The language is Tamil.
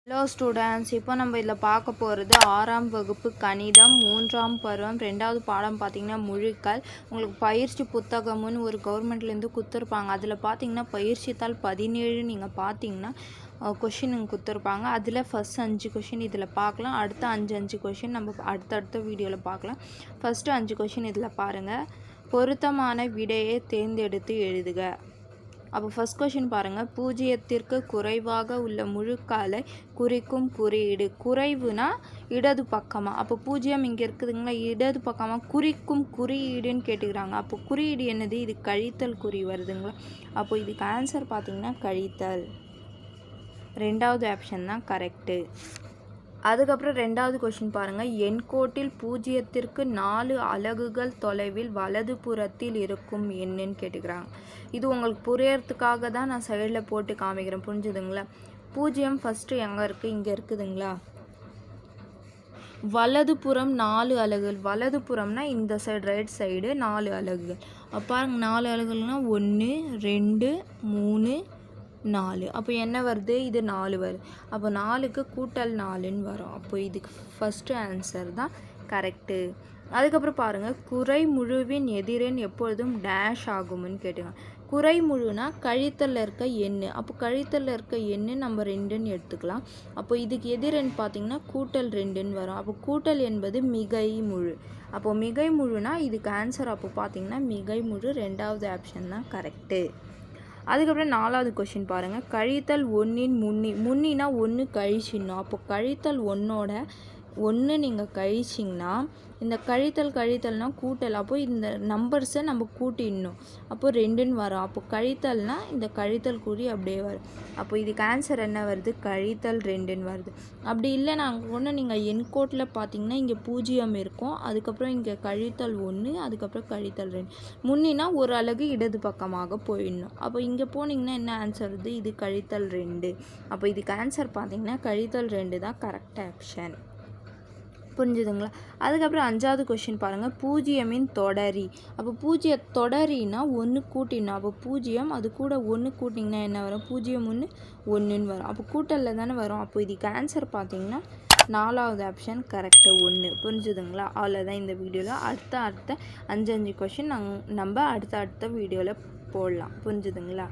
ஹலோ ஸ்டூடெண்ட்ஸ், இப்போ நம்ம இதில் பார்க்க போகிறது 6ஆம் வகுப்பு கணிதம் 3ஆம் பருவம் 2வது பாடம் பார்த்திங்கன்னா முழுக்கள். உங்களுக்கு பயிற்சி புத்தகம்னு ஒரு கவர்மெண்ட்லேருந்து கொடுத்துருப்பாங்க. அதில் பார்த்திங்கன்னா பயிற்சித்தாள் 17 நீங்கள் பார்த்தீங்கன்னா கொஷின் கொடுத்துருப்பாங்க. அதில் ஃபஸ்ட் 5 கொஷின் இதில் பார்க்கலாம். அடுத்த 5 கொஷின் நம்ம அடுத்தடுத்த வீடியோவில் பார்க்கலாம். ஃபஸ்ட்டு 5 கொஷின் இதில் பாருங்கள். பொருத்தமான விடையை தேர்ந்தெடுத்து எழுதுக. அப்போ ஃபஸ்ட் கொஷின் பாருங்கள். 0ற்கு குறைவாக உள்ள முழுக்காலை குறிக்கும் குறியீடு. குறைவுனா இடது பக்கமாக. அப்போ 0 இங்கே இருக்குதுங்களா, இடது பக்கமாக குறிக்கும் குறியீடுன்னு கேட்டுக்கிறாங்க. அப்போ குறியீடு என்னது? இது கழித்தல் குறி வருதுங்களா. அப்போ இதுக்கு ஆன்சர் பார்த்திங்கன்னா கழித்தல். 2வது ஆப்ஷன் தான் கரெக்டு. அதுக்கப்புறம் 2வது கொஷின் பாருங்கள். எண்கோட்டில் 0ற்கு 4 அலகுகள் தொலைவில் வலது புறத்தில் இருக்கும் எண்ணுன்னு கேட்டுக்கிறாங்க. இது உங்களுக்கு புரியறதுக்காக தான் நான் சைடில் போட்டு காமிக்கிறேன். புரிஞ்சுதுங்களா? 0 ஃபஸ்ட்டு எங்கே இருக்குது? இங்கே இருக்குதுங்களா. வலது புறம் 4 அலகுகள். வலது புறம்னா இந்த சைடு, ரைட் சைடு 4 அலகுகள். பாருங்க, 4 அலகுகள்னால் 1 2 3 4. அப்போ என்ன வருது? இது 4 வருது. அப்போ 4க்கு கூட்டல் 4ன்னு வரும். அப்போ இதுக்கு ஃபஸ்ட்டு ஆன்சர் தான் கரெக்டு. அதுக்கப்புறம் பாருங்கள். குறை முழுவின் எதிரெண் எப்பொழுதும் டேஷ் ஆகும்னு கேட்டுங்க. குறை முழுனா கழித்தலில் இருக்க எண்ணு. அப்போ கழித்தலில் இருக்க எண்ணு நம்ம 2ன்னு எடுத்துக்கலாம். அப்போ இதுக்கு எதிரெண் பார்த்திங்கன்னா கூட்டல் 2ன்னு வரும். அப்போ கூட்டல் என்பது மிகை முழு. அப்போ மிகை முழுனா இதுக்கு ஆன்சர் அப்போ பார்த்திங்கன்னா மிகை முழு. 2வது ஆப்ஷன் தான் கரெக்டு. அதுக்கப்புறம் 4வது கொஷின் பாருங்கள். கழித்தல் 1ன் முன்னினா 1 கழிச்சிடணும். அப்போ கழித்தல் 1ஓட 1 நீங்கள் கழிச்சிங்கன்னா இந்த கழித்தல்னால் கூட்டல். அப்போ இந்த நம்பர்ஸை நம்ம கூட்டிடணும். அப்போ 2ன்னு வரும். அப்போ கழித்தல்னால் இந்த கழித்தல் குறி அப்படியே வரும். அப்போ இதுக்கு ஆன்சர் என்ன வருது? கழித்தல் 2ன்னு வருது. அப்படி இல்லை நாங்கள் ஒன்று நீங்கள் எண்கோட்டில் பார்த்தீங்கன்னா இங்கே 0 இருக்கும். அதுக்கப்புறம் இங்கே கழித்தல் 1, அதுக்கப்புறம் கழித்தல் 2. முன்னினா ஒரு அலகு இடது பக்கமாக போயிடணும். அப்போ இங்கே போனீங்கன்னா என்ன ஆன்சர் வருது? இது கழித்தல் 2. அப்போ இதுக்கு ஆன்சர் பார்த்தீங்கன்னா கழித்தல் 2 தான் கரெக்ட் ஆப்ஷன். புரிஞ்சுதுங்களா? அதுக்கப்புறம் 5வது கொஷின் பாருங்கள். 0ன் தொடரி. அப்போ 0 தொடரினா 1 கூட்டிடணும். அப்போ 0 அது கூட 1 கூட்டிங்கன்னா என்ன வரும்? 0 1 1ன்னு வரும். அப்போ கூட்டலில் தானே வரும். அப்போ இதுக்கு ஆன்சர் பார்த்தீங்கன்னா 4வது ஆப்ஷன் கரெக்டு 1. புரிஞ்சுதுங்களா? அவ்வளோதான் இந்த வீடியோவில். அடுத்த 5 கொஷின் நம்ம அடுத்த வீடியோவில் போடலாம். புரிஞ்சுதுங்களா?